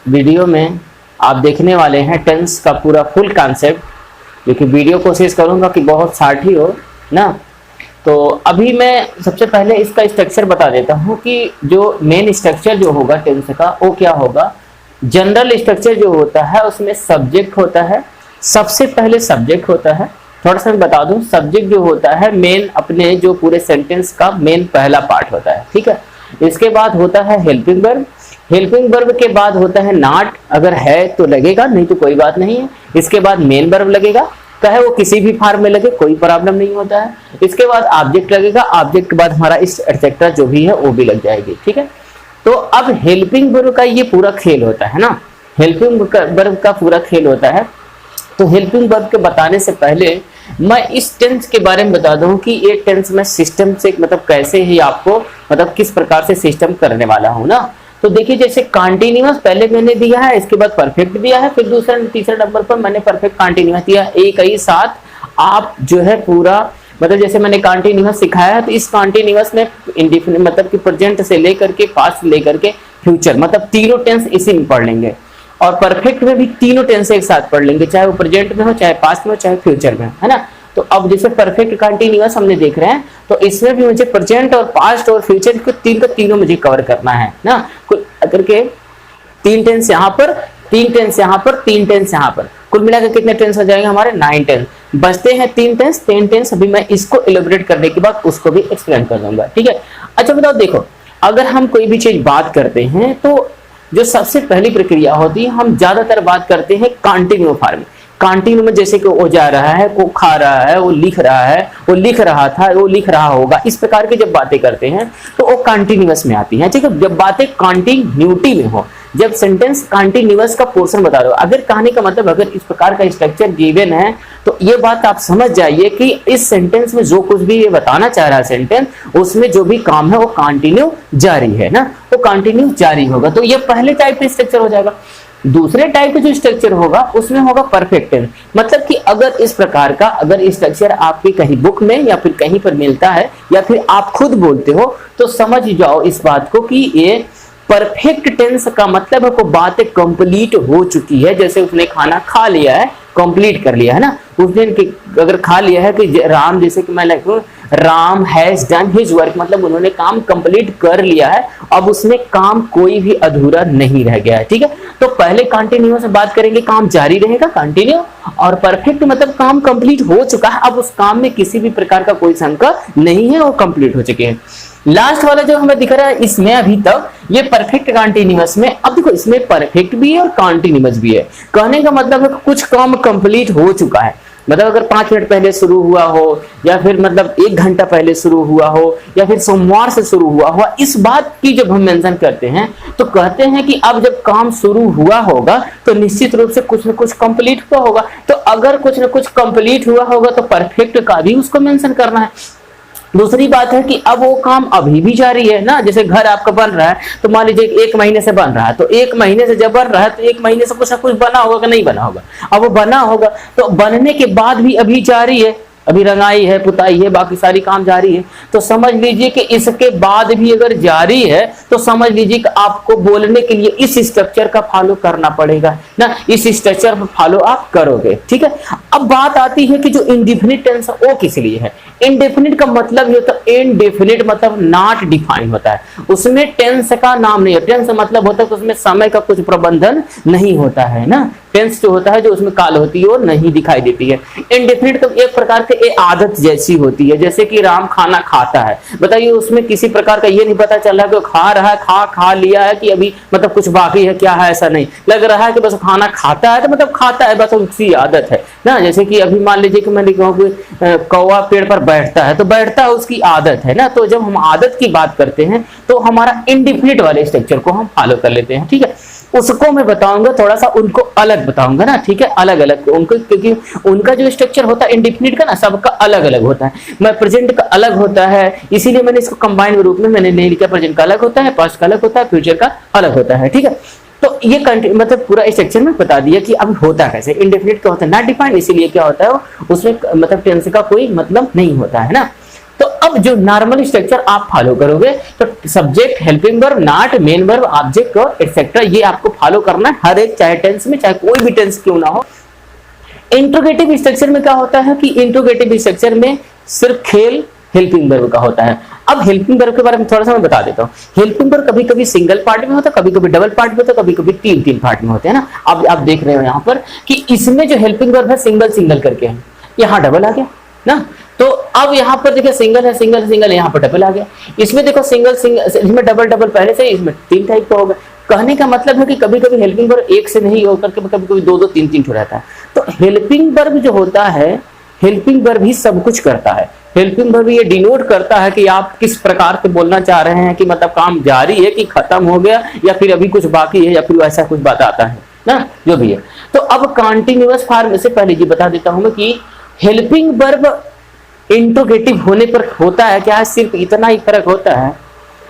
Video में आप देखने वाले हैं टेंस का पूरा फुल कॉन्सेप्ट, जो कि वीडियो कोशिश करूंगा कि बहुत शार्ट ही हो ना। तो अभी मैं सबसे पहले इसका स्ट्रक्चर बता देता हूँ कि जो मेन स्ट्रक्चर जो होगा टेंस का वो क्या होगा। जनरल स्ट्रक्चर जो होता है उसमें सब्जेक्ट होता है, सबसे पहले सब्जेक्ट होता है। थोड़ा सा मैं बता दूं, सब्जेक्ट जो होता है मेन अपने जो पूरे सेंटेंस का मेन पहला पार्ट होता है, ठीक है। इसके बाद होता है हेल्पिंग वर्ब, हेल्पिंग वर्ब के बाद होता है नॉट, अगर है तो लगेगा, नहीं तो कोई बात नहीं है। इसके बाद मेन वर्ब लगेगा, चाहे वो किसी भी फॉर्म में लगे कोई प्रॉब्लम नहीं होता है। इसके बाद ऑब्जेक्ट लगेगा, ऑब्जेक्ट के बाद हमारा इस एटसेट्रा जो भी है वो भी लग जाएगी, ठीक है। तो अब हेल्पिंग वर्ब का ये पूरा खेल होता है ना, हेल्पिंग वर्ब का पूरा खेल होता है। तो हेल्पिंग वर्ब के बताने से पहले मैं इस टेंस के बारे में बता दूं कि ये टेंस में सिस्टम से मतलब कैसे ही आपको मतलब किस प्रकार से सिस्टम करने वाला हूं ना। तो देखिए जैसे कॉन्टिन्यूअस पहले मैंने दिया है, इसके बाद परफेक्ट दिया है, फिर दूसरा तीसरा नंबर पर मैंने परफेक्ट कॉन्टिन्यूअस दिया। एक ही साथ आप जो है पूरा मतलब जैसे मैंने कॉन्टिन्यूअस सिखाया है, तो इस कॉन्टिन्यूअस में इंडिफिनिट मतलब कि प्रेजेंट से लेकर के पास्ट से लेकर के फ्यूचर मतलब तीनों टेंस इसी में पढ़ लेंगे। और परफेक्ट में भी तीनों टेंस एक साथ पढ़ लेंगे, चाहे वो प्रेजेंट में हो, चाहे पास्ट में हो, चाहे फ्यूचर में, है ना। तो अब जैसे परफेक्ट कंटीन्यूअस हमने देख रहे हैं, तो इसमें भी मुझे प्रेजेंट और पास्ट और फ्यूचर को तीनों मुझे कवर करना है ना। कुल करके 3 टेंस यहाँ पर, 3 टेंस यहाँ पर, 3 टेंस यहाँ पर, कुल मिलाकर कितने टेंस हो जाएंगे हमारे 9 टेंस। बचते हैं 3 टेंस। अभी मैं इसको एलिब्रेट करने के बाद उसको भी एक्सप्लेन कर दूंगा, ठीक है। अच्छा बताओ, देखो अगर हम कोई भी चीज बात करते हैं तो जो सबसे पहली प्रक्रिया होती है, हम ज्यादातर बात करते हैं कंटिन्यू फॉर्म। कंटिन्यू में जैसे कि वो जा रहा है, वो खा रहा है, वो लिख रहा है, वो लिख रहा था, वो लिख रहा होगा, इस प्रकार की जब बातें करते हैं तो वो कंटिन्यूअस में आती है, ठीक है। जब बातें कंटिन्यूटी में हो, जब सेंटेंस कंटिन्यूअस का पोर्शन बता रहे हो, अगर कहने का मतलब अगर इस प्रकार का स्ट्रक्चर गिवन है तो ये बात आप समझ जाइए कि इस सेंटेंस में जो कुछ भी ये बताना चाह रहा है सेंटेंस, उसमें जो भी काम है वो कंटिन्यू जारी है ना, तो कंटिन्यू जारी होगा। तो ये पहले टाइप का स्ट्रक्चर हो जाएगा। दूसरे टाइप का जो स्ट्रक्चर होगा उसमें होगा परफेक्ट टेंस, मतलब कि अगर इस प्रकार का अगर स्ट्रक्चर आपकी कहीं बुक में या फिर कहीं पर मिलता है या फिर आप खुद बोलते हो तो समझ जाओ इस बात को कि ये परफेक्ट टेंस का मतलब है को बातें कंप्लीट हो चुकी है। जैसे उसने खाना खा लिया है, कंप्लीट कर लिया है ना। उस दिन अगर खा लिया है कि राम, जैसे कि मैं लिखूं Ram has done his work, मतलब उन्होंने काम कंप्लीट कर लिया है, अब उसमें काम कोई भी अधूरा नहीं रह गया है, ठीक है। तो पहले कंटिन्यू से बात करेंगे, काम जारी रहेगा कंटिन्यू, और परफेक्ट मतलब काम कंप्लीट हो चुका है, अब उस काम में किसी भी प्रकार का कोई शंका नहीं है, वो कंप्लीट हो चुके हैं। लास्ट वाला जो हमें दिख रहा है इसमें अभी तक ये परफेक्ट कंटिन्यूअस में, अब देखो इसमें परफेक्ट भी है और कंटिन्यूअस भी है। कहने का मतलब है कुछ काम कंप्लीट हो चुका है, मतलब अगर 5 मिनट पहले शुरू हुआ हो या फिर मतलब 1 घंटा पहले शुरू हुआ हो या फिर सोमवार से शुरू हुआ, इस बात की जब हम मेंशन करते हैं तो कहते हैं कि अब जब काम शुरू हुआ होगा तो निश्चित रूप से कुछ न कुछ कंप्लीट हुआ होगा। तो अगर कुछ न कुछ कंप्लीट हुआ होगा तो परफेक्ट का भी उसको मेंशन करना है। दूसरी बात है कि अब वो काम अभी भी जारी है ना, जैसे घर आपका बन रहा है तो मान लीजिए 1 महीने से बन रहा है, तो 1 महीने से जब बन रहा है तो 1 महीने से कुछ ना कुछ बना होगा कि नहीं बना होगा। अब वो बना होगा तो बनने के बाद भी अभी जारी है, अभी रंगाई है, पुताई है, बाकी सारी काम जारी है। तो समझ लीजिए कि इसके बाद भी अगर जारी है तो समझ लीजिए कि आपको बोलने के लिए इस स्ट्रक्चर का फॉलो करना पड़ेगा ना, इस स्ट्रक्चर पर फॉलो आप करोगे, ठीक है। अब बात आती है कि जो इंडेफिनिट टेंस है वो किस लिए है। इंडेफिनिट का मतलब ये होता है, इनडेफिनिट मतलब नॉट डिफाइन होता है, उसमें टेंस का नाम नहीं है। टेंस मतलब होता है कि उसमें समय का कुछ प्रबंधन नहीं होता है ना। टेंस जो होता है जो उसमें काल होती है वो नहीं दिखाई देती है। इंडेफिनिट तो एक प्रकार से आदत जैसी होती है, जैसे कि राम खाना खाता है, बताइए उसमें किसी प्रकार का ये नहीं पता चल रहा कि खा रहा है, खा लिया है कि अभी मतलब कुछ बाकी है, क्या है, ऐसा नहीं लग रहा है कि बस खाना खाता है तो मतलब खाता है, बस उसकी आदत है ना। जैसे कि अभी मान लीजिए कि मैंने कहा कि कौवा पेड़ पर बैठता है तो बैठता है, उसकी आदत है ना। तो जब हम आदत की बात करते हैं तो हमारा इंडेफिनिट वाले स्ट्रक्चर को हम फॉलो कर लेते हैं, ठीक है। उसको मैं बताऊंगा, थोड़ा सा उनको अलग बताऊंगा ना, ठीक है, अलग अलग उनको, क्योंकि उनका जो स्ट्रक्चर होता है इंडेफिनिट का ना सबका अलग अलग होता है। मैं प्रेजेंट का अलग होता है, इसीलिए मैंने इसको कंबाइंड रूप में मैंने नहीं लिखा। प्रेजेंट का अलग होता है, पास्ट का अलग होता है, फ्यूचर का अलग होता है, ठीक है। तो ये मतलब पूरा स्ट्रक्चर में बता दिया कि अब होता कैसे। इंडेफिनिट का होता है नॉट डिफाइंड, इसीलिए क्या होता है उसमें मतलब टेंस का कोई मतलब नहीं होता है ना। तो अब जो नॉर्मल स्ट्रक्चर आप फॉलो करोगे तो subject, helping verb, not, main verb, object और एटसेट्रा, ये आपको फॉलो करना है हर एक, चाहे टेंस में, चाहे कोई भी टेंस क्यों ना हो। इंट्रोगेटिव स्ट्रक्चर में क्या होता है कि इंट्रोगेटिव स्ट्रक्चर में सिर्फ खेल हेल्पिंग वर्ब का होता है। अब हेल्पिंग वर्ब के बारे में थोड़ा सा मैं बता देता हूँ। हेल्पिंग वर्ब कभी कभी सिंगल पार्ट में होता है, कभी कभी डबल पार्ट में होता है, कभी कभी तीन तीन पार्ट में होते हैं ना। अब आप देख रहे हो यहाँ पर कि इसमें जो हेल्पिंग वर्ब है सिंगल सिंगल करके है, यहाँ डबल आ गया ना। तो अब यहाँ पर देखिए सिंगल है, सिंगल सिंगल, यहाँ पर डबल आ गया। इसमें देखो सिंगल सिंगल, इसमें डबल डबल पहले से, इसमें तीन टाइप का होगा। कहने का मतलब है कि कभी कभी हेल्पिंग वर्ब एक से नहीं होकर के कभी कभी दो दो तीन तीन हो रहता है। तो हेल्पिंग वर्ब जो होता है, हेल्पिंग वर्ब ही सब कुछ करता है। हेल्पिंग वर्ब ये डिनोट करता है कि आप किस प्रकार से बोलना चाह रहे हैं, कि मतलब काम जारी है कि खत्म हो गया, या फिर अभी कुछ बाकी है, या फिर ऐसा कुछ बताता है ना, जो भी है। तो अब कंटिन्यूअस फॉर्म से पहले जी बता देता हूं मैं कि हेल्पिंग वर्ब इंट्रोगेटिव होने पर होता है क्या है, सिर्फ इतना ही फर्क होता है।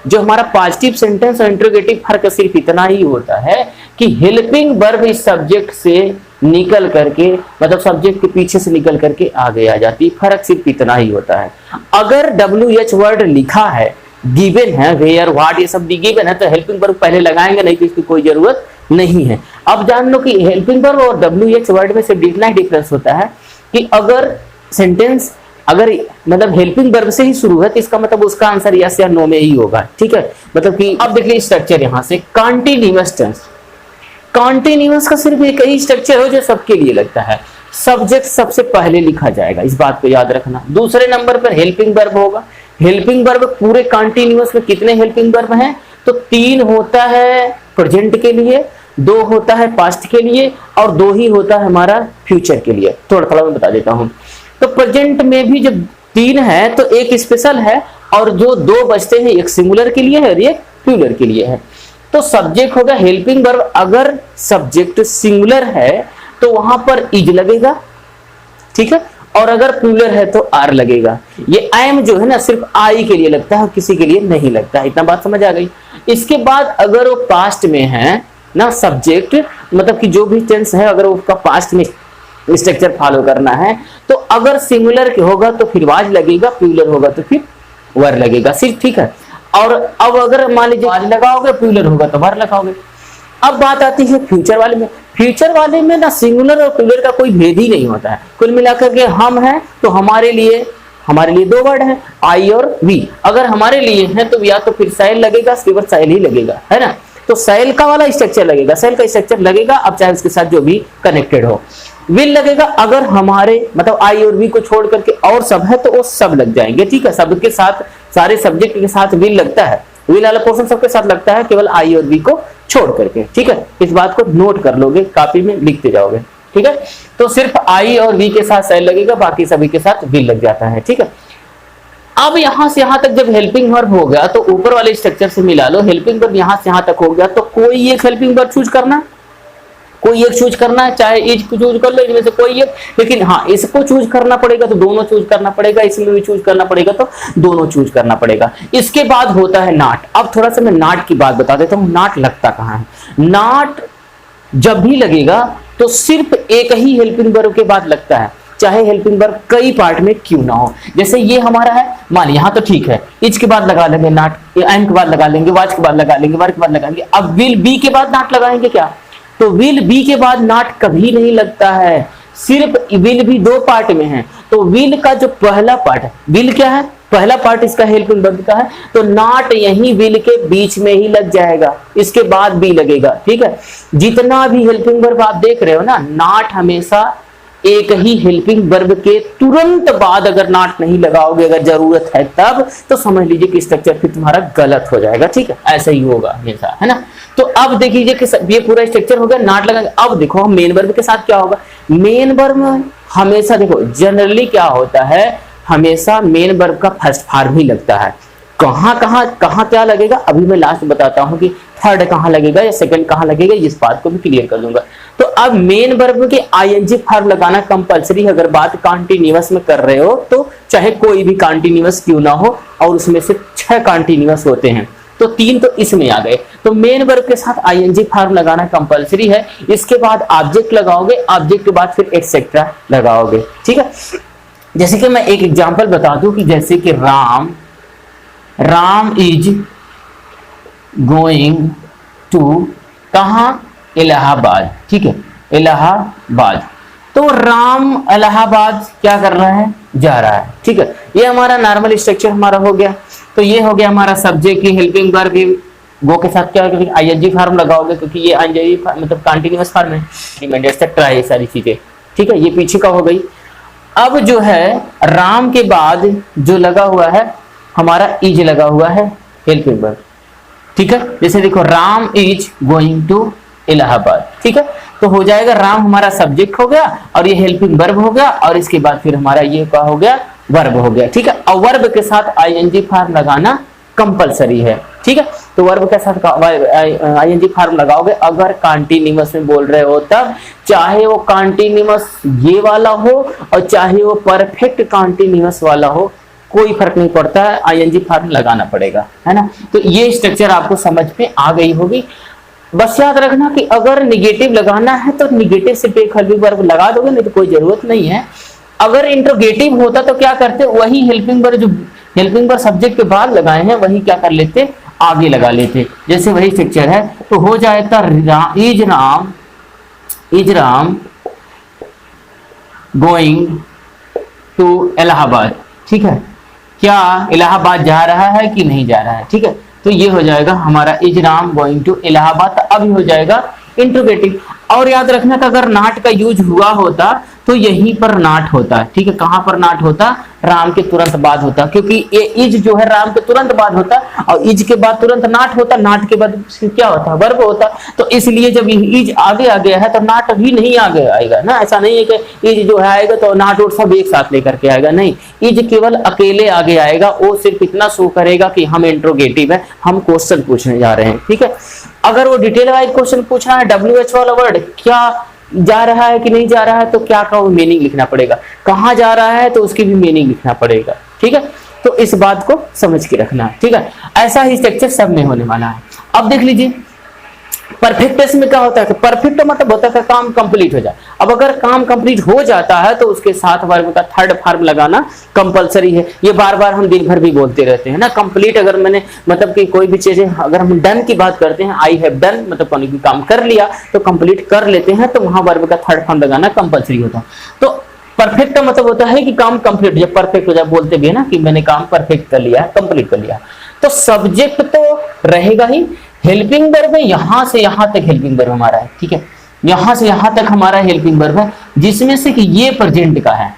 जो हमारा पॉजिटिव सेंटेंस और इंट्रोगेटिव फर्क सिर्फ इतना ही होता है कि हेल्पिंग वर्ब इस सब्जेक्ट से निकल करके, मतलब सब्जेक्ट के पीछे से निकल करके आगे आ जाती है। फर्क सिर्फ इतना ही होता है। अगर WH वर्ड लिखा है, गिवन है, वेयर, व्हाट, ये सब गिवन है, तो हेल्पिंग वर्ब पहले लगाएंगे, नहीं तो इसकी कोई जरूरत नहीं है। अब जान लो कि हेल्पिंग वर्ब और WH वर्ड में सिर्फ इतना ही डिफरेंस होता है कि अगर सेंटेंस अगर मतलब हेल्पिंग वर्ब से ही शुरू है तो इसका मतलब उसका आंसर यस या नो में ही होगा, ठीक है। मतलब कि अब देखिए स्ट्रक्चर यहां से, कंटीन्यूअस टेंस। कंटीन्यूअस का सिर्फ एक ही स्ट्रक्चर हो जो सबके लिए लगता है। सब्जेक्ट सबसे पहले लिखा जाएगा, इस बात को याद रखना। दूसरे नंबर पर हेल्पिंग वर्ब होगा। हेल्पिंग वर्ब पूरे कंटीन्यूअस में कितने हेल्पिंग वर्ब हैं, तो 3 होता है प्रेजेंट के लिए, 2 होता है पास्ट के लिए, और 2 ही होता है हमारा फ्यूचर के लिए। थोड़ा थोड़ा मैं बता देता हूं। तो प्रेजेंट में भी जब 3 है तो एक स्पेशल है, और जो 2 बचते हैं एक सिंगुलर के लिए है और एक प्लूरल के लिए है। तो सब्जेक्ट होगा हेल्पिंग वर्ब, अगर सब्जेक्ट सिंगुलर है तो वहां पर इज लगेगा, ठीक है, और अगर प्लूरल है तो आर लगेगा। ये एम जो है ना सिर्फ आई के लिए लगता है, किसी के लिए नहीं लगता है। इतना बात समझ आ गई। इसके बाद अगर वो पास्ट में है ना सब्जेक्ट, मतलब कि जो भी टेंस है अगर उसका पास्ट में स्ट्रक्चर फॉलो करना है, तो अगर सिंगुलर होगा तो फिर वाज लगेगा, प्लूरल होगा तो फिर वर लगेगा, सिर्फ, ठीक है। और अब अगर मान लीजिए वाज लगाओगे, प्लूरल होगा तो वर लगाओगे। अब बात आती है फ्यूचर वाले में। फ्यूचर वाले में ना सिंगुलर और प्लूरल का कोई भेद ही नहीं होता है। कुल मिलाकर के हम हैं तो हमारे लिए 2 वर्ड हैं, आई और वी। अगर हमारे लिए है तो या तो फिर सैल लगेगा, केवल सैल ही लगेगा, है ना। तो सैल का वाला स्ट्रक्चर लगेगा, सैल का स्ट्रक्चर लगेगा, अब चाहे उसके साथ जो भी कनेक्टेड हो। विल लगेगा अगर हमारे मतलब आई और वी को छोड़ करके और सब है तो वो सब लग जाएंगे, ठीक है। सबके साथ, सारे सब्जेक्ट के साथ विल लगता है, विल वाला पोर्शन सबके साथ लगता है, केवल आई और वी को छोड़ करके, ठीक है। इस बात को नोट कर लोगे, कॉपी में लिखते जाओगे, ठीक है। तो सिर्फ आई और वी के साथ सैल लगेगा, बाकी सभी के साथ विल लग जाता है, ठीक है। अब यहां से यहां तक जब हेल्पिंग वर्ब हो गया तो ऊपर वाले स्ट्रक्चर से मिला लो। हेल्पिंग वर्ब यहां से यहां तक हो गया तो कोई एक हेल्पिंग वर्ब चूज करना, कोई एक चूज करना है, चाहे इज को चूज कर लो, इनमें से कोई एक। लेकिन हाँ, इसको चूज करना पड़ेगा तो दोनों चूज करना पड़ेगा, इसमें भी चूज करना पड़ेगा तो दोनों चूज करना पड़ेगा। इसके बाद होता है नॉट। अब थोड़ा सा मैं नॉट की बात बता देता हूँ। नॉट लगता कहाँ है? नॉट जब भी लगेगा तो सिर्फ एक ही हेल्पिंग वर्ब के बाद लगता है, चाहे हेल्पिंग वर्ब कई पार्ट में क्यों ना हो। जैसे ये हमारा है, मान यहाँ तो ठीक है, इज के बाद लगा लेंगे नॉट, एम के बाद लगा लेंगे, वाज के बाद लगा लेंगे, वर के बाद लगा लेंगे। अब विल बी के बाद नॉट लगाएंगे क्या? तो विल बी के बाद नॉट कभी नहीं लगता है। सिर्फ विल भी 2 पार्ट में है। तो विल का जो पहला पार्ट है, विल क्या है? पहला पार्ट इसका हेल्पिंग वर्ब का है, तो नॉट यही विल के बीच में ही लग जाएगा, इसके बाद बी लगेगा, ठीक है। जितना भी हेल्पिंग वर्ब आप देख रहे हो ना, नॉट हमेशा एक ही हेल्पिंग वर्ब के तुरंत बाद अगर नॉट नहीं लगाओगे, अगर जरूरत है तब, तो समझ लीजिए कि स्ट्रक्चर फिर तुम्हारा गलत हो जाएगा, ठीक है। ऐसा ही होगा हमेशा, है ना। तो अब देख लीजिए कि ये पूरा स्ट्रक्चर हो गया, नॉट लगाएंगे। अब देखो हम मेन वर्ब के साथ क्या होगा। मेन वर्ब हमेशा देखो जनरली क्या होता है, हमेशा मेन वर्ब का फर्स्ट फॉर्म ही लगता है। कहां क्या लगेगा अभी मैं लास्ट बताता हूं कि थर्ड कहां लगेगा या सेकंड कहां लगेगा, इस बात को भी क्लियर कर दूंगा। तो अब मेन वर्ब के आईएनजी फॉर्म लगाना कंपलसरी है। अगर बात कंटीन्यूअस में कर रहे हो तो चाहे कोई भी कंटीन्यूअस क्यों ना हो, और उसमें से 6 कंटीन्यूअस होते हैं तो 3 तो इसमें आ गए। तो मेन वर्ब के साथ आईएनजी फॉर्म लगाना कंपलसरी है। इसके बाद ऑब्जेक्ट लगाओगे, ऑब्जेक्ट के बाद फिर एटसेट्रा लगाओगे, ठीक है। जैसे कि मैं एक एग्जांपल बता दूं कि जैसे कि राम इज गोइंग टू कहाँ, इलाहाबाद, ठीक है, इलाहाबाद। तो राम इलाहाबाद क्या कर रहा है, जा रहा है, ठीक है। ये हमारा नॉर्मल स्ट्रक्चर हमारा हो गया। तो ये हो गया हमारा सब्जेक्ट की हेल्पिंग वर्ब की गो के साथ क्या होगा, आईएनजी फॉर्म लगाओगे क्योंकि ये आईएनजी मतलब कंटीन्यूअस फॉर्म है, एक्सेट्रा है, ये सारी चीजें, ठीक है। ये पीछे का हो गई। अब जो है राम के बाद जो लगा हुआ है हमारा इज लगा हुआ है हेल्पिंग वर्ब, ठीक है। जैसे देखो Ram is going to Allahabad, ठीक है। तो हो जाएगा राम हमारा सब्जेक्ट हो गया और ये हेल्पिंग वर्ब हो गया और इसके बाद फिर हमारा ये क्या हो गया, वर्ब हो गया, ठीक है। और वर्ब के साथ आईएनजी फॉर्म लगाना कंपलसरी है, ठीक है। तो वर्ब के साथ आईएनजी फॉर्म लगाओगे अगर कंटीन्यूअस में बोल रहे हो तब, चाहे वो कंटीन्यूअस ये वाला हो और चाहे वो परफेक्ट कंटीन्यूअस वाला हो, कोई फर्क नहीं पड़ता है, आईएनजी फॉर्म लगाना पड़ेगा, है ना। तो ये स्ट्रक्चर आपको समझ में आ गई होगी। बस याद रखना कि अगर निगेटिव लगाना है तो निगेटिव से एक हेल्पिंग वर्ब लगा दोगे, नहीं तो कोई जरूरत नहीं है। अगर इंट्रोगेटिव होता तो क्या करते, वही हेल्पिंग वर्ब जो हेल्पिंग वर्ब सब्जेक्ट के बाद लगाए हैं वही क्या कर लेते, आगे लगा लेते। जैसे वही स्ट्रक्चर है तो हो जाएगा is Ram going to Allahabad, ठीक है। क्या इलाहाबाद जा रहा है कि नहीं जा रहा है, ठीक है। तो ये हो जाएगा हमारा is Ram going to Allahabad. अब हो जाएगा इंट्रोगेटिव। और याद रखना कि अगर नाट का यूज हुआ होता तो यहीं पर नाट होता है, ठीक है। कहां पर नाट होता, राम के तुरंत बाद होता, क्योंकि ये इज जो है राम के तुरंत बाद होता और इज के बाद तुरंत नाट होता, नाट के बाद क्या होता, वर्ब होता। तो इसलिए जब इज आगे आ गया है तो नाट भी नहीं आगे आएगा ना। ऐसा नहीं है कि इज जो है आएगा तो नाट और सब एक साथ लेकर के आएगा, नहीं, इज केवल अकेले आगे आएगा। वो सिर्फ इतना शो करेगा कि हम इंट्रोगेटिव है, हम क्वेश्चन पूछने जा रहे हैं, ठीक है। अगर वो डिटेल वाइज क्वेश्चन पूछना है, WH वाला वर्ड क्या जा रहा है कि नहीं जा रहा है, तो क्या का मीनिंग लिखना पड़ेगा, कहां जा रहा है तो उसकी भी मीनिंग लिखना पड़ेगा, ठीक है। तो इस बात को समझ के रखना है, ठीक है। ऐसा ही स्ट्रक्चर सब में होने वाला है। अब देख लीजिए परफेक्ट टेंस में क्या होता है, परफेक्ट मतलब होता है काम कंप्लीट हो जाए। अब अगर काम कंप्लीट हो जाता है तो उसके साथ वर्ब का थर्ड फॉर्म लगाना कंपलसरी है। ये बार बार हम दिन भर भी बोलते रहते हैं ना। कंप्लीट अगर मैंने मतलब कि कोई भी चीजें अगर हम डन की बात करते हैं, आई हैव डन मतलब कोई भी काम कर लिया तो कंप्लीट कर लेते हैं, तो वहां वर्ब का थर्ड फॉर्म लगाना कंपलसरी होता है। तो परफेक्ट का मतलब होता है कि काम कंप्लीट, जब परफेक्ट हो जाए बोलते भी है ना कि मैंने काम परफेक्ट कर लिया, कंप्लीट कर लिया। तो सब्जेक्ट तो रहेगा ही, हेल्पिंग वर्ब में यहां से यहां तक हेल्पिंग वर्ब हमारा है, ठीक है। यहां से यहां तक हमारा हेल्पिंग वर्ब है, जिसमें से कि ये प्रेजेंट का है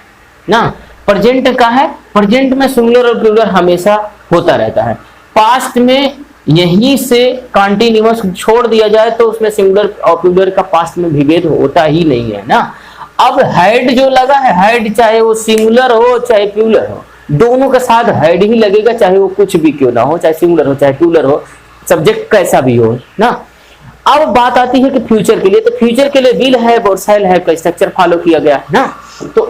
ना, प्रेजेंट का है। प्रेजेंट में सिंगुलर और प्लूरल हमेशा होता रहता है। पास्ट में यहीं से कंटीन्यूअस छोड़ दिया जाए तो उसमें सिंगुलर और प्लूरल का पास्ट में विभेद होता ही नहीं है ना। अब हैड जो लगा है, हैड चाहे वो सिंगुलर हो चाहे प्लूरल हो, दोनों के साथ हैड ही लगेगा, चाहे वो कुछ भी क्यों ना हो, चाहे सिंगुलर हो चाहे प्लूरल हो, सब्जेक्ट कैसा भी हो ना। अब बात आती है कि फ्यूचर के लिए, तो फ्यूचर के लिए विल हैव और शैल हैव का स्ट्रक्चर फॉलो किया गया है ना। तो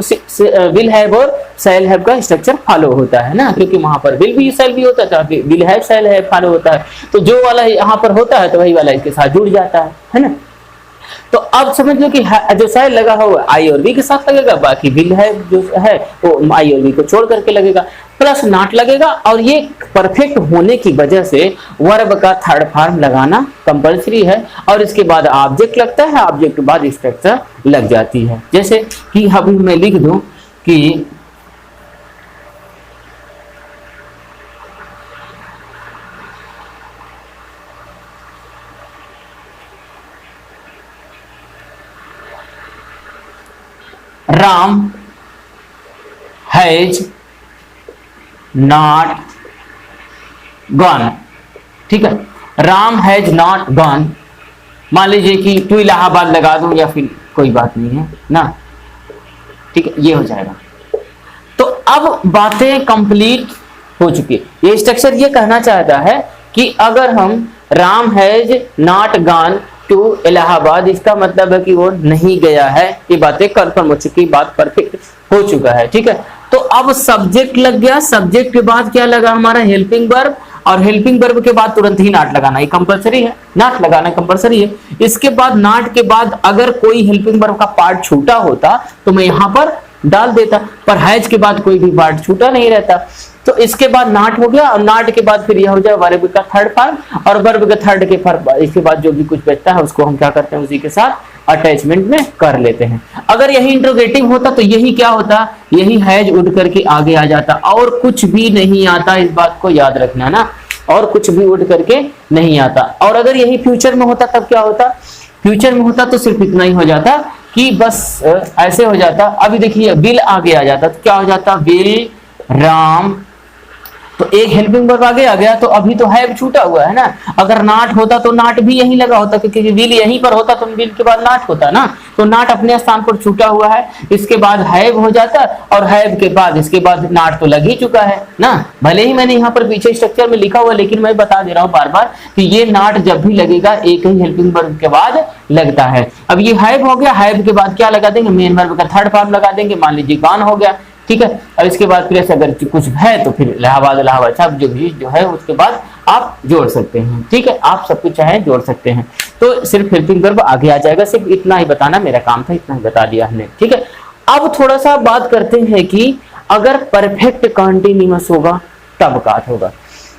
विल हैव और शैल हैव का स्ट्रक्चर फॉलो होता है ना, क्योंकि वहां पर विल भी शैल भी होता है, will have shall have follow होता है। तो जो वाला यहाँ पर होता है तो वही वाला इसके साथ जुड़ जाता है ना। तो अब समझ लो कि जो शैल लगा हुआ आई और वी के साथ लगेगा, बाकी विल है जो है वो आई और वी को छोड़ करके लगेगा, प्लस नॉट लगेगा। और ये परफेक्ट होने की वजह से वर्ब का थर्ड फॉर्म लगाना कंपलसरी है। और इसके बाद ऑब्जेक्ट लगता है, ऑब्जेक्ट के बाद स्ट्रक्चर लग जाती है। जैसे कि अभी मैं लिख दूं कि राम हैज नॉट गॉन, ठीक है। राम हैज नॉट गॉन, मान लीजिए कि टू इलाहाबाद लगा दूं या फिर कोई बात नहीं है ना, ठीक है, ये हो जाएगा। तो अब बातें कंप्लीट हो चुकी है। ये स्ट्रक्चर ये कहना चाहता है कि अगर हम Ram has not gone to Allahabad, इसका मतलब है कि वो नहीं गया है, ये बातें कंफर्म हो चुकी, बात परफेक्ट हो चुका है, ठीक है। तो अब सब्जेक्ट लग गया, सब्जेक्ट के बाद क्या लगा हमारा हेल्पिंग वर्ब, और हेल्पिंग वर्ब के बाद तुरंत ही नॉट लगाना, ये कंपलसरी है, नॉट लगाना कंपलसरी है। इसके बाद नॉट के बाद अगर कोई हेल्पिंग वर्ब का पार्ट छूटा होता तो मैं यहाँ पर डाल देता, पर हैज के बाद कोई भी वर्ड छूटा नहीं रहता। तो इसके बाद नाट हो गया, और नाट के बाद फिर यह हो जाए वर्ब का थर्ड फॉर्म, और वर्ब का थर्ड के फॉर्म इसके बाद जो भी कुछ बचता है उसको हम क्या करते हैं, उसी के साथ अटैचमेंट में कर लेते हैं। अगर यही इंट्रोगेटिव होता तो यही क्या होता, यही हैज उड़ करके आगे आ जाता, और कुछ भी नहीं आता, इस बात को याद रखना ना, और कुछ भी उड़ करके नहीं आता। और अगर यही फ्यूचर में होता तब क्या होता, फ्यूचर में होता तो सिर्फ इतना ही हो जाता कि बस ऐसे हो जाता। अभी देखिए विल आगे आ जाता तो क्या हो जाता, विल राम, तो एक हेल्पिंग वर्ब आगे आ गया, तो अभी तो हैव छूटा हुआ है ना। अगर नाट होता तो नाट भी यहीं लगा होता, क्योंकि विल यहीं पर होता तो विल के बाद नाट होता ना, तो नाट अपने स्थान पर छूटा हुआ है, इसके बाद हैव हो जाता, और हैव के बाद इसके बाद नाट तो लग ही चुका है ना। भले ही मैंने यहाँ पर पीछे स्ट्रक्चर में लिखा हुआ, लेकिन मैं बता दे रहा हूँ बार बार कि ये नाट जब भी लगेगा एक ही हेल्पिंग वर्ब के बाद लगता है। अब ये हैव हो गया, हैव के बाद क्या लगा देंगे, मेन वर्ब का थर्ड फॉर्म लगा देंगे, मान लीजिए गॉन हो गया, ठीक है। और इसके बाद फिर अगर कुछ है तो फिर इलाहाबाद इलाहाबाद सब जो है उसके बाद आप जोड़ सकते हैं, ठीक है, आप सब कुछ चाहे जोड़ सकते हैं। तो सिर्फ हेल्पिंग वर्ब आगे आ जाएगा, सिर्फ इतना ही बताना मेरा काम था, इतना ही बता दिया हमने, ठीक है। अब थोड़ा सा बात करते हैं कि अगर परफेक्ट कॉन्टिन्यूअस होगा तब क्या होगा।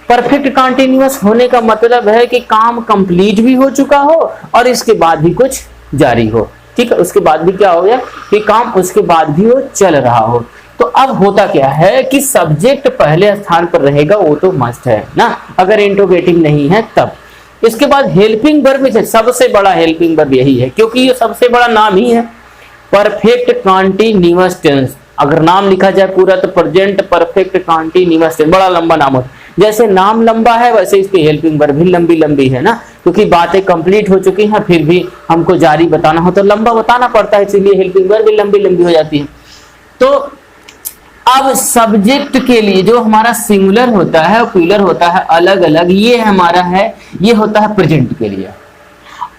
परफेक्ट कॉन्टिन्यूअस होने का मतलब है कि काम कंप्लीट भी हो चुका हो और इसके बाद भी कुछ जारी हो, ठीक है, उसके बाद भी क्या हो गया कि काम उसके बाद भी वो चल रहा हो। तो अब होता क्या है कि सब्जेक्ट पहले स्थान पर रहेगा, वो तो मस्ट है ना, अगर इंट्रोगेटिव नहीं है तब। इसके बाद हेल्पिंग वर्ब में सबसे बड़ा हेल्पिंग वर्ब यही है, क्योंकि ये सबसे बड़ा नाम ही है, परफेक्ट कॉन्टिन्यूअस टेंस। अगर नाम लिखा जाए पूरा तो प्रेजेंट परफेक्ट कॉन्टिन्यूअस टेंस, बड़ा लंबा नाम होता है। जैसे नाम लंबा है वैसे इसकी हेल्पिंग वर्ब भी लंबी लंबी है ना, क्योंकि बातें कंप्लीट हो चुकी हैं, फिर भी हमको जारी बताना हो तो लंबा बताना पड़ता है, इसीलिए हेल्पिंग वर्ब भी लंबी लंबी हो जाती है। तो अब सब्जेक्ट के लिए जो हमारा सिंगुलर होता है और प्लूरल होता है अलग अलग, ये हमारा है, ये होता है प्रेजेंट के लिए।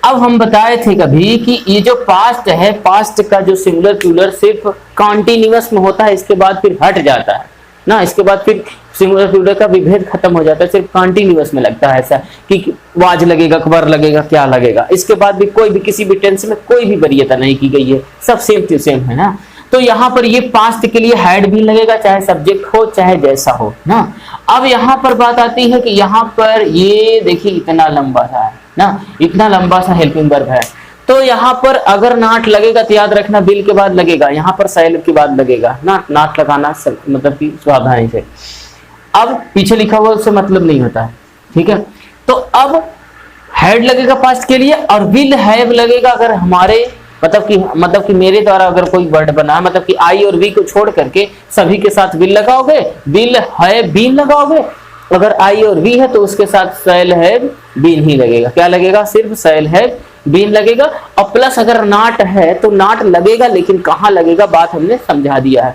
अब हम बताए थे कभी कि ये जो पास्ट है, पास्ट का जो सिंगुलर प्लूरल सिर्फ कॉन्टिन्यूअस में होता है, इसके बाद फिर हट जाता है ना, इसके बाद फिर सिंगुलर प्लूरल का विभेद खत्म हो जाता है, सिर्फ कॉन्टिन्यूअस में लगता है, ऐसा कि वाज लगेगा, खबर लगेगा, क्या लगेगा, इसके बाद भी कोई भी किसी भी टेंस में कोई भी वरीयता नहीं की गई है, सब सेम टू सेम है ना। तो यहाँ पर ये पास्ट के लिए हैड भी लगेगा, चाहे सब्जेक्ट हो चाहे जैसा हो ना। अब यहाँ पर बात आती है कि यहाँ पर ये देखिए इतना लंबा सा है ना, इतना लंबा सा हेल्पिंग वर्ब है, तो यहाँ पर अगर नाट लगेगा तो याद रखना बिल के बाद लगेगा, यहाँ पर सैल के बाद लगेगा ना, नाट लगाना मतलब कि सावधानी से। अब पीछे लिखा हुआ उससे मतलब नहीं होता है, ठीक है। तो अब हैड लगेगा पास्ट के लिए, और विल हैव लगेगा अगर हमारे मतलब कि मेरे द्वारा अगर कोई वर्ड बना है, मतलब कि आई और वी को छोड़ करके सभी के साथ विल लगाओगे, विल हैव बीन लगाओगे, अगर आई और वी है तो उसके साथ शैल हैव बीन ही लगेगा, क्या लगेगा, सिर्फ शैल हैव बीन लगेगा। और प्लस अगर नाट है तो नाट लगेगा, लेकिन कहाँ लगेगा बात हमने समझा दिया है।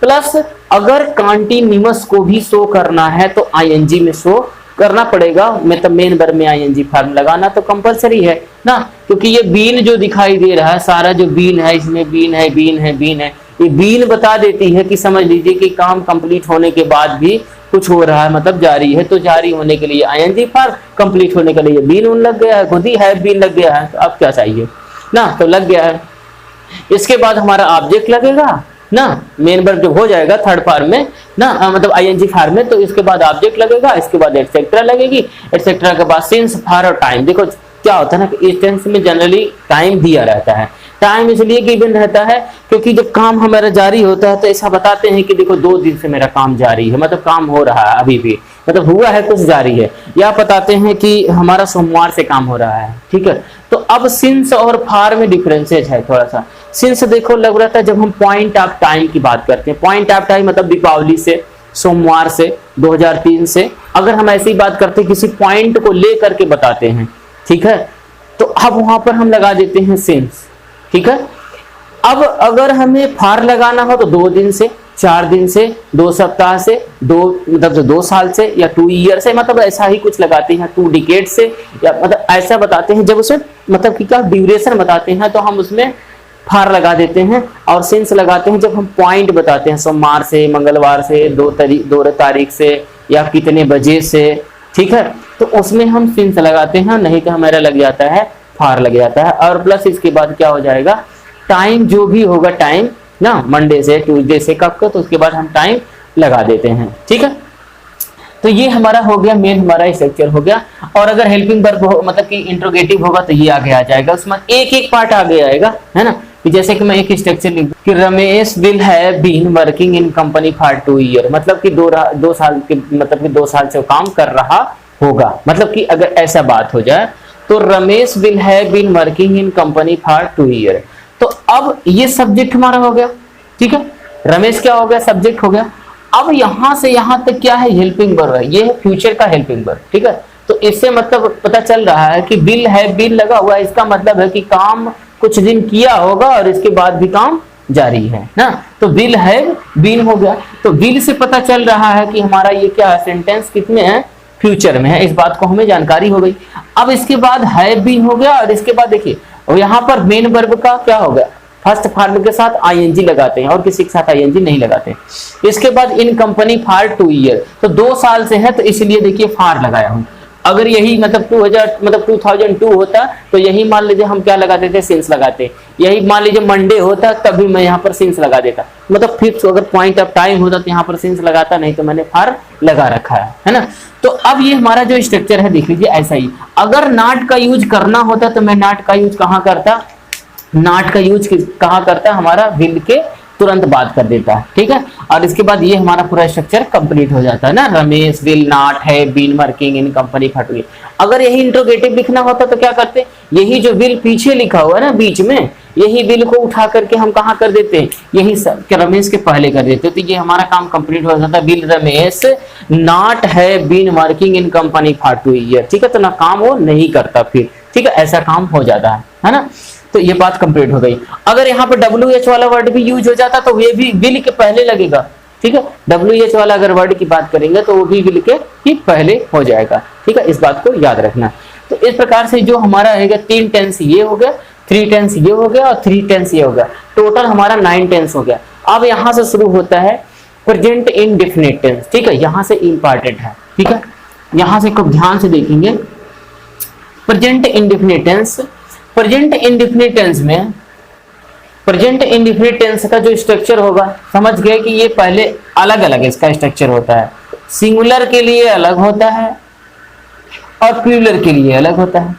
प्लस अगर कॉन्टिन्यूअस को भी शो करना है तो आईएनजी में शो करना पड़ेगा, मतलब मेन वर्ब में आईएनजी फॉर्म लगाना तो कंपलसरी है ना, क्योंकि ये बीन जो दिखाई दे रहा है, सारा जो बीन है इसमें बीन है बीन है बीन है, ये बीन बता देती है कि समझ लीजिए कि काम कंप्लीट होने के बाद भी कुछ हो रहा है, मतलब जारी है, तो जारी होने के लिए आईएनजी फॉर्म, कंप्लीट होने के लिए बीन उन लग गया है, खुद ही है बीन लग गया है, तो अब क्या चाहिए ना, तो लग गया है। इसके बाद हमारा ऑब्जेक्ट लगेगा ना, मेन वर्ब जब हो जाएगा थर्ड फॉर्म में ना, मतलब आईएनजी फॉर्म में, तो इसके बाद ऑब्जेक्ट लगेगा, इसके बाद एटसेट्रा लगेगी, एटसेट्रा के बाद सिंस फॉर और टाइम। देखो क्या होता है ना कि इस टेंस में जनरली टाइम दिया रहता है, टाइम इसलिए गिवन रहता है क्योंकि जब काम हमारा जारी होता है तो ऐसा बताते हैं कि देखो 2 दिन से मेरा काम जारी है, मतलब काम हो रहा है अभी भी, मतलब हुआ है कुछ जारी है, या बताते हैं कि हमारा सोमवार से काम हो रहा है, ठीक है। तो अब सिंस और फॉर में डिफरेंसेस है थोड़ा सा। सिंस देखो लग रहा था जब हम पॉइंट ऑफ टाइम की बात करते हैं, पॉइंट ऑफ टाइम मतलब दीपावली से, सोमवार से, 2003 से, अगर हम ऐसी बात करते हैं किसी पॉइंट को ले करके बताते हैं, ठीक है, तो अब वहां पर हम लगा देते हैं सिंस, ठीक है। अब अगर हमें फार लगाना हो तो 2 दिन से, 4 दिन से, 2 सप्ताह से, 2 साल से, या 2 ईयर से, मतलब ऐसा ही कुछ लगाते हैं, 2 डिकेड से, या मतलब ऐसा बताते हैं। जब उसमें मतलब कि क्या ड्यूरेशन बताते हैं तो हम उसमें फार लगा देते हैं, और सिंस लगाते हैं जब हम पॉइंट बताते हैं, सोमवार से, मंगलवार से, 2 तारीख से, या कितने बजे से, ठीक है, तो उसमें हम सिंस लगाते हैं, नहीं तो हमारा लग जाता है फार लग जाता है। और प्लस इसके बाद क्या हो जाएगा, टाइम जो भी होगा टाइम ना, मंडे से ट्यूसडे से कब का, तो उसके बाद हम टाइम लगा देते हैं। ठीक है, तो ये हमारा हो गया, मेन हमारा स्ट्रक्चर हो गया। और अगर हेल्पिंग वर्ब मतलब कि इंट्रोगेटिव होगा तो ये आगे आ जाएगा, उसमें एक एक पार्ट आगे आएगा, है ना। कि जैसे कि मैं एक स्ट्रक्चर लिख कि Ramesh will have been working in company for 2 year, मतलब कि 2 साल के, मतलब कि 2 साल से काम कर रहा होगा। मतलब कि अगर ऐसा बात हो जाए तो Ramesh will have been working in company for 2 year, तो अब ये सब्जेक्ट हमारा हो गया। ठीक है, रमेश क्या हो गया, सब्जेक्ट हो गया। अब यहां से यहां तक क्या है, हेल्पिंग वर्ब है, ये है फ्यूचर का हेल्पिंग वर्ब। ठीक है, तो इससे मतलब पता चल रहा है कि विल हैव बीन लगा हुआ है, इसका मतलब है कि काम कुछ दिन किया होगा और इसके बाद भी काम जारी है ना। तो विल हैव बीन हो गया, तो विल से पता चल रहा है कि हमारा ये क्या है, सेंटेंस कितने है, फ्यूचर में है। इस बात को हमें जानकारी हो गई। अब इसके बाद हैव बीन हो गया और इसके बाद देखिए, और यहाँ पर मेन वर्ब का क्या हो गया, फर्स्ट फॉर्म के साथ आईएनजी लगाते हैं और किसी के साथ आईएनजी नहीं लगाते। इसके बाद इन कंपनी फॉर 2 ईयर, तो 2 साल से है तो इसलिए देखिए फार लगाया हूं। अगर यही मतलब 2002 होता तो यही मान लीजिए हम क्या लगा देते, सिंस लगाते। यही मान लीजिए मंडे होता तभी मैं यहाँ पर सिंस लगा देता, मतलब फिक्स अगर पॉइंट ऑफ टाइम होता तो यहाँ पर सिंस लगाता, नहीं तो मैंने फार लगा रखा है ना। तो अब ये हमारा जो स्ट्रक्चर है देख लीजिए ऐसा ही। अगर नॉट का यूज करना होता तो मैं नॉट का यूज कहाँ करता, नॉट का यूज कहाँ करता, हमारा विल के तुरंत बात कर देता है। ठीक है, और इसके बाद ये हमारा पूरा स्ट्रक्चर कंप्लीट हो जाता है ना, Ramesh will not have been working in company for 2 year. अगर यही इंट्रोगेटिव लिखना होता तो क्या करते, यही जो विल पीछे लिखा हुआ है ना बीच में, यही विल को उठा करके हम कहाँ कर देते हैं, यही रमेश के पहले कर देते, तो ये हमारा काम कंप्लीट हो जाता है। Will Ramesh not have been working in company for 2 year. ठीक है, तो ना काम वो नहीं करता फिर। ठीक है, ऐसा काम हो जाता है ना। तो ये बात कंप्लीट हो गई। अगर यहाँ पे WH वाला वर्ड भी यूज हो जाता तो ये भी विल के पहले लगेगा। ठीक है, WH वाला अगर वर्ड की बात करेंगे तो वो भी विल के ही पहले हो जाएगा। ठीक है, इस बात को याद रखना। तो इस प्रकार से जो हमारा है 3 टेंस ये हो गया, 3 टेंस ये हो गया और 3 टेंस ये हो गया, टोटल हमारा 9 टेंस हो गया। अब यहाँ से शुरू होता है प्रेजेंट इंडेफिनिट टेंस। ठीक है, यहाँ से इंपॉर्टेंट है। ठीक है, यहाँ से खूब ध्यान से देखेंगे present indefinite tense. Present indefinite tense में, प्रेजेंट इंडेफिनिट टेंस का जो स्ट्रक्चर होगा, समझ गए कि ये पहले अलग अलग इसका स्ट्रक्चर होता है। सिंगुलर के लिए अलग होता है और प्लूरल के लिए अलग होता है।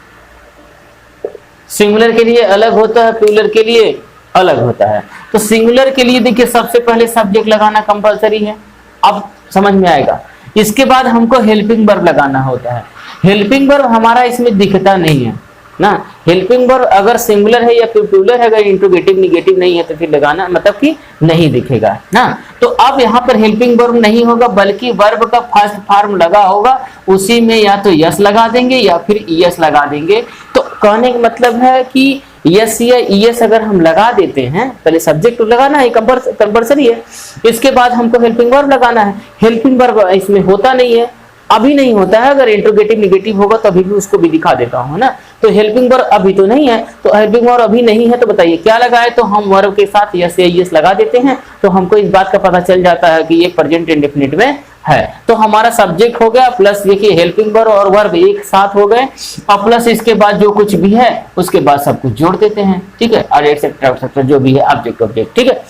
सिंगुलर के लिए अलग होता है, प्लूरल के लिए अलग होता है। तो सिंगुलर के लिए देखिए सबसे पहले सब्जेक्ट लगाना कंपलसरी है, अब समझ में आएगा। इसके बाद हमको हेल्पिंग वर्ब लगाना होता है। हेल्पिंग वर्ब हमारा इसमें दिखता नहीं है ना। हेल्पिंग वर्ब अगर सिंगुलर है या फिर प्लूरल है, अगर इंट्रोगेटिव निगेटिव नहीं है तो फिर लगाना मतलब कि नहीं दिखेगा ना। तो अब यहाँ पर हेल्पिंग वर्ब नहीं होगा, बल्कि वर्ब का फर्स्ट फॉर्म लगा होगा, उसी में या तो यस लगा देंगे या फिर ईएस लगा देंगे। तो कहने का मतलब है कि यस या ईएस अगर हम लगा देते हैं, पहले सब्जेक्ट लगाना है कंपल्सरी है, इसके बाद हमको हेल्पिंग वर्ब लगाना है। हेल्पिंग वर्ब इसमें होता नहीं है, अभी नहीं होता है। अगर इंट्रोगेटिव निगेटिव होगा तो अभी भी उसको भी दिखा देता हूं ना। तो हेल्पिंग वर्ब अभी तो नहीं है, तो हेल्पिंग वर्ब अभी नहीं है तो बताइए क्या लगाए, तो हम वर्ब के साथ यस या यस लगा देते हैं, तो हमको इस बात का पता चल जाता है कि ये प्रेजेंट इंडेफिनिट में है। तो हमारा सब्जेक्ट हो गया, प्लस देखिए हेल्पिंग वर्ब और वर्ब एक साथ हो गए, और प्लस इसके बाद जो कुछ भी है उसके बाद सब कुछ जोड़ देते हैं। ठीक है, और एक्सेट्रा जो भी है ऑब्जेक्ट ऑब्जेक्ट। ठीक है,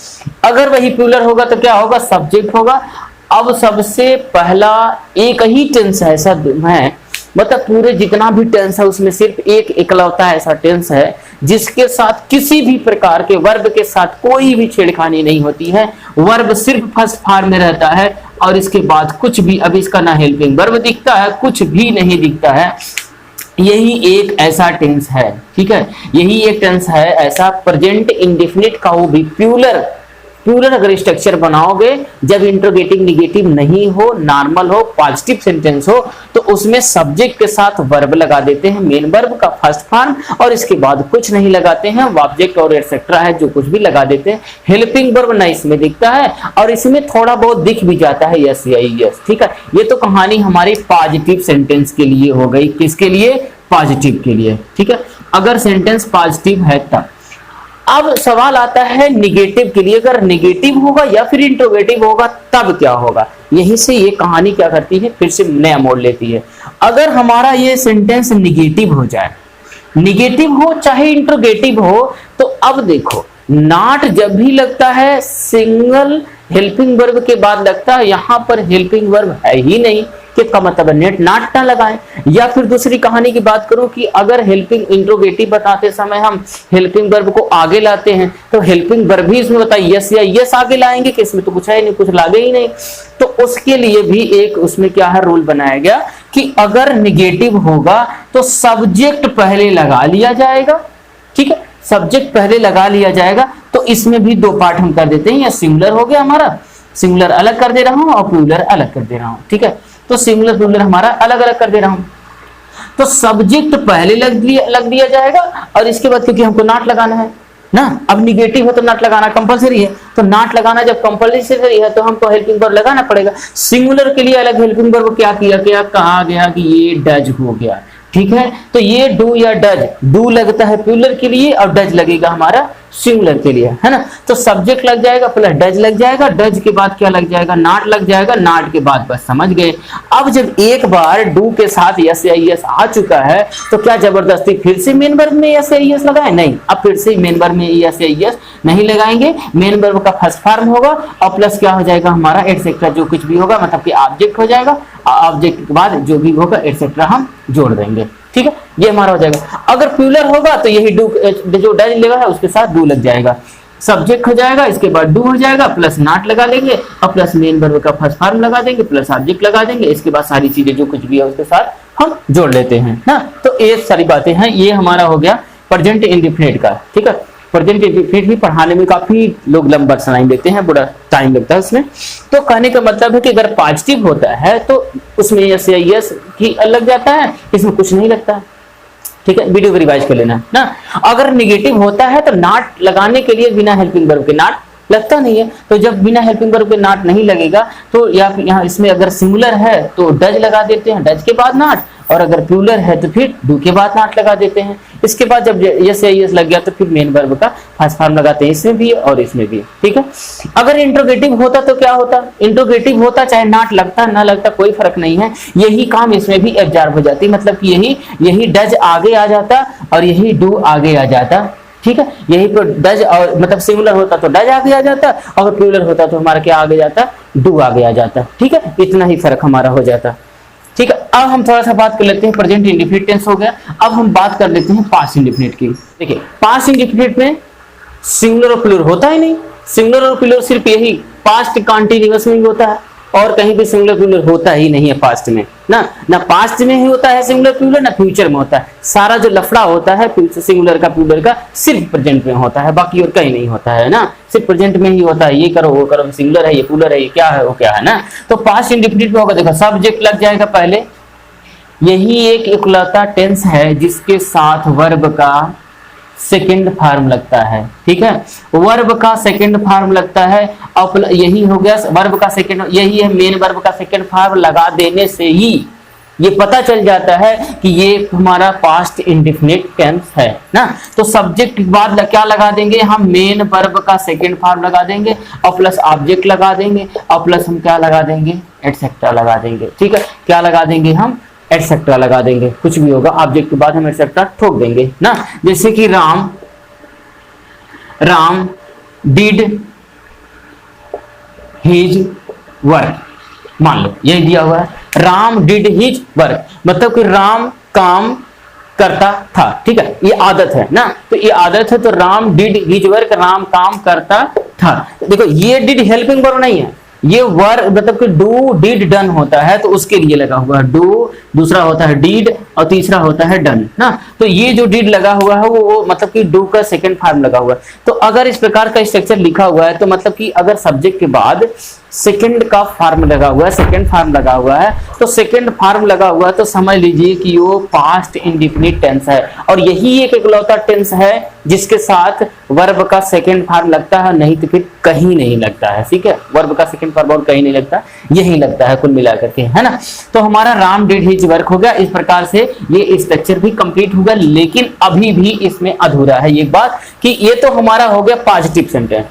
अगर वही प्लूरल होगा तो क्या होगा, सब्जेक्ट होगा। अब सबसे पहला एक ही टेंस ऐसा है, मतलब पूरे जितना भी टेंस है उसमें सिर्फ एक इकलौता ऐसा टेंस है जिसके साथ किसी भी प्रकार के वर्ब के साथ कोई भी छेड़खानी नहीं होती है। वर्ब सिर्फ फर्स्ट फॉर्म में रहता है और इसके बाद कुछ भी, अब इसका ना हेल्पिंग वर्ब दिखता है, कुछ भी नहीं दिखता है। यही एक ऐसा टेंस है। ठीक है, यही एक टेंस है ऐसा प्रेजेंट इंडेफिनिट का, वो भी प्लूरल अगर स्ट्रक्चर बनाओगे, जब इंट्रोगेटिव निगेटिव नहीं हो, नॉर्मल हो, पॉजिटिव सेंटेंस हो, तो उसमें सब्जेक्ट के साथ वर्ब लगा देते हैं, मेन वर्ब का फर्स्ट फॉर्म, और इसके बाद कुछ नहीं लगाते हैं, ऑब्जेक्ट और एटसेट्रा है जो कुछ भी लगा देते हैं। हेल्पिंग वर्ब ना इसमें दिखता है और इसमें थोड़ा बहुत दिख भी जाता है यस या यस। ठीक है, ये तो कहानी हमारी पॉजिटिव सेंटेंस के लिए हो गई। किसके लिए, पॉजिटिव के लिए। ठीक है, अगर सेंटेंस पॉजिटिव है तब। अब सवाल आता है निगेटिव के लिए, अगर निगेटिव होगा या फिर इंट्रोगेटिव होगा तब क्या होगा। यहीं से ये कहानी क्या करती है, फिर से नया मोड़ लेती है। अगर हमारा ये सेंटेंस निगेटिव हो जाए, निगेटिव हो चाहे इंट्रोगेटिव हो, तो अब देखो नॉट जब भी लगता है सिंगल हेल्पिंग वर्ब के बाद लगता है, यहां पर हेल्पिंग वर्ब है ही नहीं, कि का मतलब नेट नॉट ना लगाएं। या फिर दूसरी कहानी की बात करूं कि अगर हेल्पिंग इंट्रोगेटिव बताते समय हम हेल्पिंग वर्ब को आगे लाते हैं तो हेल्पिंग वर्ब भी इसमें बताइए यस या यस आगे लाएंगे, कि इसमें तो कुछ है नहीं, कुछ लागे ही नहीं। तो उसके लिए भी एक उसमें क्या है रूल बनाया गया कि अगर निगेटिव होगा तो सब्जेक्ट पहले लगा लिया जाएगा। ठीक है, सब्जेक्ट पहले लगा लिया जाएगा। तो इसमें भी दो पार्ट हम कर देते हैं, या सिंगुलर हो गया हमारा, सिंगुलर अलग कर दे रहा हूं और प्लूरल अलग कर दे रहा हूं। ठीक है, तो सिंगुलर प्लूरल हमारा अलग अलग कर दे रहा हूं। तो सब्जेक्ट पहले लग दिया जाएगा और इसके बाद क्योंकि हमको नॉट लगाना है ना, अब निगेटिव है तो नॉट लगाना कंपलसरी है, तो नॉट लगाना जब कंपलसरी है तो हमको हेल्पिंग वर्ब लगाना पड़ेगा। सिंगुलर के लिए अलग हेल्पिंग वर्ब क्या किया गया, कहा गया कि ये डज हो गया। ठीक है, तो ये डू या डज, डू लगता है प्लूरल के लिए और डज लगेगा हमारा सिंगुलर के लिए, है ना। तो सब्जेक्ट लग जाएगा प्लस डज लग जाएगा, डज के बाद क्या लग जाएगा, नॉट लग जाएगा, नॉट के बाद बस समझ गए। अब जब एक बार डू के साथ यस या यस आ चुका है तो क्या जबरदस्ती फिर से मेन वर्ब में यस या यस लगाए, नहीं, अब फिर से मेन वर्ब में यस या यस नहीं लगाएंगे। मेन वर्ब का फर्स्ट फॉर्म होगा और प्लस क्या हो जाएगा हमारा एटसेट्रा, जो कुछ भी होगा मतलब कि ऑब्जेक्ट हो जाएगा, ऑब्जेक्ट के बाद जो भी होगा एटसेट्रा हम जोड़ देंगे। ठीक है, ये हमारा हो जाएगा। अगर प्लूरल होगा तो यही डू जो डज लगा है उसके साथ डू लग जाएगा, सब्जेक्ट हो जाएगा, इसके बाद डू हो जाएगा, प्लस नॉट लगा लेंगे और प्लस मेन वर्ब का फर्स्ट फॉर्म लगा देंगे, प्लस ऑब्जेक्ट लगा देंगे, इसके बाद सारी चीजें जो कुछ भी है उसके साथ हम जोड़ लेते हैं ना। तो ये सारी बातें हैं, ये हमारा हो गया प्रेजेंट इंडेफिनिट का। ठीक है, प्रेजेंट इंडेफिनिट भी पढ़ाने में काफी लोग लंबा समय लेते हैं, बड़ा टाइम लगता है उसमें। तो कहने का मतलब है कि अगर पॉजिटिव होता है तो उसमें यस या यस की लग जाता है, इसमें कुछ नहीं लगता है। ठीक है, वीडियो को रिवाइज कर लेना ना। अगर निगेटिव होता है तो नॉट लगाने के लिए बिना हेल्पिंग वर्ब के नॉट लगता नहीं है, तो जब बिना हेल्पिंग वर्ब के नॉट नहीं लगेगा तो या फिर यहाँ इसमें अगर सिंगुलर है तो डज लगा देते हैं, डज के बाद नॉट, और अगर प्लूरल है तो फिर डू के बाद नॉट लगा देते हैं। इसके बाद जब यस या यस लग गया तो फिर मेन वर्ब का फर्स्ट फॉर्म लगाते हैं, इसमें भी और इसमें भी। ठीक है, अगर इंट्रोगेटिव होता तो क्या होता, इंट्रोगेटिव होता चाहे नॉट लगता ना लगता कोई फर्क नहीं है, यही काम इसमें भी एब्जॉर्ब हो जाती, मतलब कि यही डज आगे आ जाता और यही डू आगे आ जाता। ठीक है, यही पर डज और मतलब सिंगुलर होता तो डज आगे आ जाता, और प्लूरल होता तो हमारा क्या आगे जाता, डू आगे आ जाता। ठीक है, इतना ही फर्क हमारा हो जाता। ठीक है, अब हम थोड़ा सा बात कर लेते हैं, प्रेजेंट इंडेफिनिट टेंस हो गया, अब हम बात कर लेते हैं पास्ट इंडेफिनिट की। देखिए पास्ट इंडेफिनिट में सिंगुलर और प्लूरल होता ही नहीं, सिंगुलर और प्लूरल सिर्फ यही पास्ट कंटीन्यूअस में ही होता है, और कहीं भी सिंगुलर प्लूरल होता ही नहीं है पास्ट में ना पास्ट में ही होता है सिंगुलर प्लूरल, ना फ्यूचर में होता है। सारा जो लफड़ा होता है सिंगुलर का प्लूरल का सिर्फ प्रेजेंट में होता है, बाकी और कहीं नहीं होता है ना, सिर्फ प्रेजेंट में ही होता है। ये करो वो करो, सिंगुलर है ये प्लूरल है ये क्या है वो क्या है ना। तो पास्ट इंडेफिनिट में होगा, देखो सब्जेक्ट लग जाएगा पहले, यही एक इकलौता टेंस है जिसके साथ वर्ब का सेकंड फॉर्म लगता है। ठीक है, वर्ब का सेकंड फॉर्म लगता है और यही हो गया वर्ब का सेकंड, यही है मेन वर्ब का सेकंड फॉर्म लगा देने से ही ये पता चल जाता है कि ये हमारा पास्ट इंडेफिनिट टेंस है ना। तो सब्जेक्ट के बाद क्या लगा देंगे हम, मेन वर्ब का सेकंड फॉर्म लगा देंगे और प्लस ऑब्जेक्ट लगा देंगे और प्लस हम क्या लगा देंगे, एटसेट्रा लगा देंगे। ठीक है, क्या लगा देंगे हम, एटसेट्रा लगा देंगे, कुछ भी होगा ऑब्जेक्ट के बाद हम एटसेट्रा ठोक देंगे ना। जैसे कि राम डिड हिज वर्क, मान लो यही दिया हुआ है, राम डिड हिज वर्क, मतलब कि राम काम करता था। ठीक है, ये आदत है ना, तो ये आदत है, तो Ram did his work, Ram काम करता था। देखो ये डिड हेल्पिंग वर्ब नहीं है, ये वर्ब मतलब कि डू डिड डन होता है, तो उसके लिए लगा हुआ है डू, दूसरा होता है डीड और तीसरा होता है डन ना। तो ये जो डिड लगा हुआ है वो मतलब कि डू का सेकंड फॉर्म लगा हुआ है। तो अगर इस प्रकार का स्ट्रक्चर लिखा हुआ है तो मतलब कि अगर सब्जेक्ट के बाद सेकंड का फॉर्म लगा हुआ है, सेकंड फॉर्म लगा हुआ है, तो सेकंड फॉर्म लगा हुआ है तो समझ लीजिए कि वो पास्ट इंडेफिनिट टेंस है, और यही एक इकलौता टेंस है जिसके साथ वर्ब का सेकंड फॉर्म लगता है, नहीं तो फिर कहीं नहीं लगता है। ठीक है, वर्ब का सेकंड फॉर्म और कहीं नहीं लगता, यही लगता है कुल मिलाकर के, है ना। तो हमारा राम डिड हिज वर्क हो गया। इस प्रकार से ये स्ट्रक्चर भी कंप्लीट होगा, लेकिन अभी भी इसमें अधूरा है एक बात कि ये तो हमारा हो गया पॉजिटिव सेंटेंस,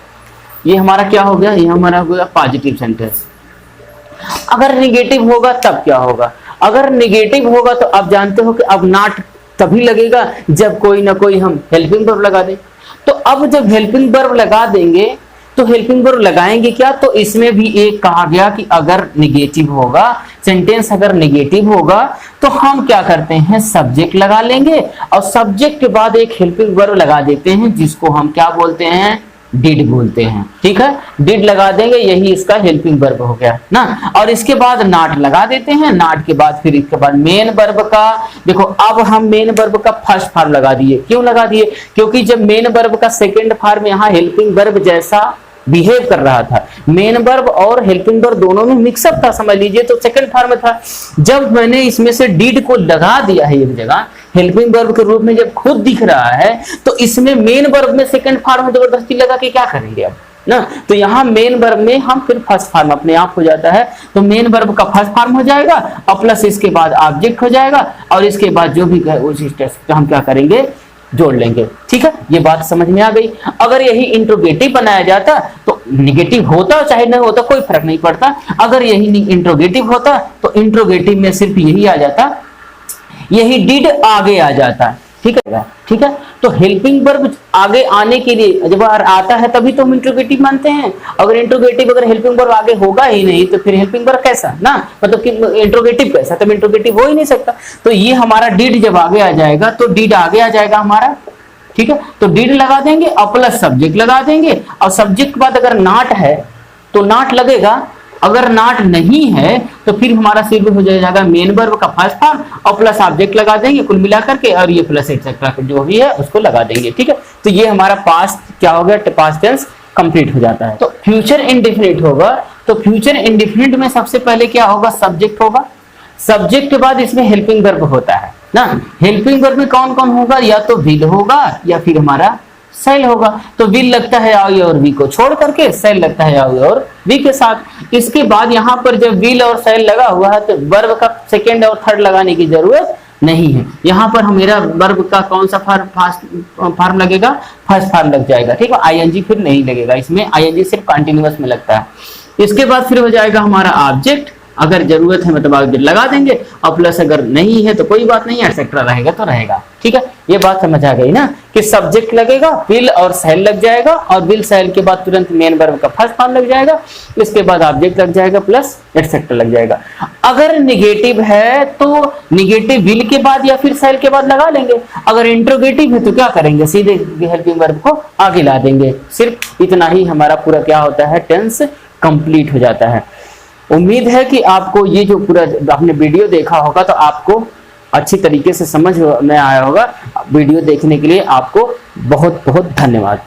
ये हमारा क्या हो गया, ये हमारा हो गया पॉजिटिव सेंटेंस। अगर निगेटिव होगा तब क्या होगा, अगर निगेटिव होगा तो आप जानते हो कि अब नॉट तभी लगेगा जब कोई ना कोई हम हेल्पिंग वर्ब लगा दें। तो अब जब हेल्पिंग वर्ब लगा देंगे तो हेल्पिंग वर्ब लगाएंगे क्या, तो इसमें भी एक कहा गया कि अगर निगेटिव होगा, सेंटेंस अगर निगेटिव होगा तो हम क्या करते हैं, सब्जेक्ट लगा लेंगे और सब्जेक्ट के बाद एक हेल्पिंग वर्ब लगा देते हैं जिसको हम क्या बोलते हैं, डिड बोलते हैं। ठीक है, डिड लगा देंगे, यही इसका हेल्पिंग वर्ब हो गया ना। और इसके बाद नॉट लगा देते हैं, नॉट के बाद फिर इसके बाद मेन वर्ब का, देखो अब हम मेन वर्ब का फर्स्ट फॉर्म लगा दिए। क्यों लगा दिए, क्योंकि जब मेन वर्ब का सेकंड फॉर्म यहाँ हेल्पिंग वर्ब जैसा बिहेव कर रहा था, मेन वर्ब और हेल्पिंग वर्ब दोनों में मिक्सअप था समझ लीजिए, तो सेकंड फॉर्म था। जब मैंने इसमें से डिड को लगा दिया है एक जगह हेल्पिंग वर्ब के रूप में, जब खुद दिख रहा है तो इसमें मेन वर्ब में सेकंड फॉर्म जबरदस्ती लगा के क्या करेंगे अब ना, तो यहाँ मेन वर्ब में हम फिर फर्स्ट फॉर्म अपने आप हो जाता है, तो मेन वर्ब का फर्स्ट फॉर्म हो जाएगा और प्लस इसके बाद ऑब्जेक्ट हो जाएगा और इसके बाद जो भी उसी टेक्स्ट हम क्या करेंगे, जोड़ लेंगे। ठीक है, ये बात समझ में आ गई। अगर यही इंट्रोगेटिव बनाया जाता तो निगेटिव होता चाहे नहीं होता कोई फर्क नहीं पड़ता, अगर यही इंट्रोगेटिव होता तो इंट्रोगेटिव में सिर्फ यही आ जाता, यही डिड आगे आ जाता। ठीक है, ठीक है, तो हेल्पिंग वर्ब आगे आने के लिए जब आता है तभी तो हम इंट्रोगेटिव मानते हैं। अगर इंट्रोगेटिव अगर हेल्पिंग वर्ब आगे होगा ही नहीं तो फिर हेल्पिंग वर्ब कैसा ना, मतलब कि इंट्रोगेटिव कैसा, तब इंट्रोगेटिव हो ही नहीं सकता। तो ये हमारा डिड जब आगे आ जाएगा तो डिड आगे आ जाएगा हमारा। ठीक है, तो डिड लगा देंगे और प्लस सब्जेक्ट लगा देंगे और सब्जेक्ट के बाद अगर नॉट है तो नॉट लगेगा, अगर नॉट नहीं है तो फिर हमारा सिर्फ हो जाएगा मेन वर्ब का फर्स्ट फॉर्म और प्लस ऑब्जेक्ट लगा देंगे कुल मिला करके, और ये प्लस एक्सेट्रा जो भी है उसको लगा देंगे। ठीक है, तो ये हमारा पास्ट क्या हो गया, पास्ट टेंस कंप्लीट हो जाता है। तो फ्यूचर इंडेफिनिट होगा, तो फ्यूचर इंडेफिनिट में सबसे पहले क्या होगा, सब्जेक्ट होगा, सब्जेक्ट के बाद इसमें हेल्पिंग वर्ब होता है ना। हेल्पिंग वर्ब में कौन कौन होगा, या तो विल होगा या फिर हमारा सेल होगा। तो विल लगता है आई और वी को छोड़ करके, सेल लगता है आई और वी के साथ। इसके बाद यहाँ पर जब विल और सेल लगा हुआ है तो वर्ब का सेकंड और थर्ड लगाने की जरूरत नहीं है। यहाँ पर मेरा वर्ब का कौन सा फॉर्म लगेगा, फर्स्ट फॉर्म लग जाएगा। ठीक है, आईएनजी फिर नहीं लगेगा, इसमें आईएनजी सिर्फ कंटिन्यूअस में लगता है। इसके बाद फिर हो जाएगा हमारा ऑब्जेक्ट, अगर जरूरत है मतलब ऑब्जेक्ट लगा देंगे और प्लस अगर नहीं है तो कोई बात नहीं, एक्सेट्रा रहेगा तो रहेगा। ठीक है, ये बात समझ आ गई ना कि सब्जेक्ट लगेगा, विल और सेल लग जाएगा और विल सेल के बाद तुरंत मेन वर्ब का फर्स्ट फॉर्म लग जाएगा, इसके बाद ऑब्जेक्ट लग जाएगा प्लस एक्सेट्रा लग जाएगा। अगर निगेटिव है तो निगेटिव विल के बाद या फिर सेल के बाद लगा लेंगे, अगर इंट्रोगेटिव है तो क्या करेंगे, सीधे हेल्पिंग वर्ब को आगे ला देंगे। सिर्फ इतना ही हमारा पूरा क्या होता है, टेंस कंप्लीट हो जाता है। उम्मीद है कि आपको ये जो पूरा आपने वीडियो देखा होगा तो आपको अच्छी तरीके से समझ में आया होगा। वीडियो देखने के लिए आपको बहुत बहुत धन्यवाद।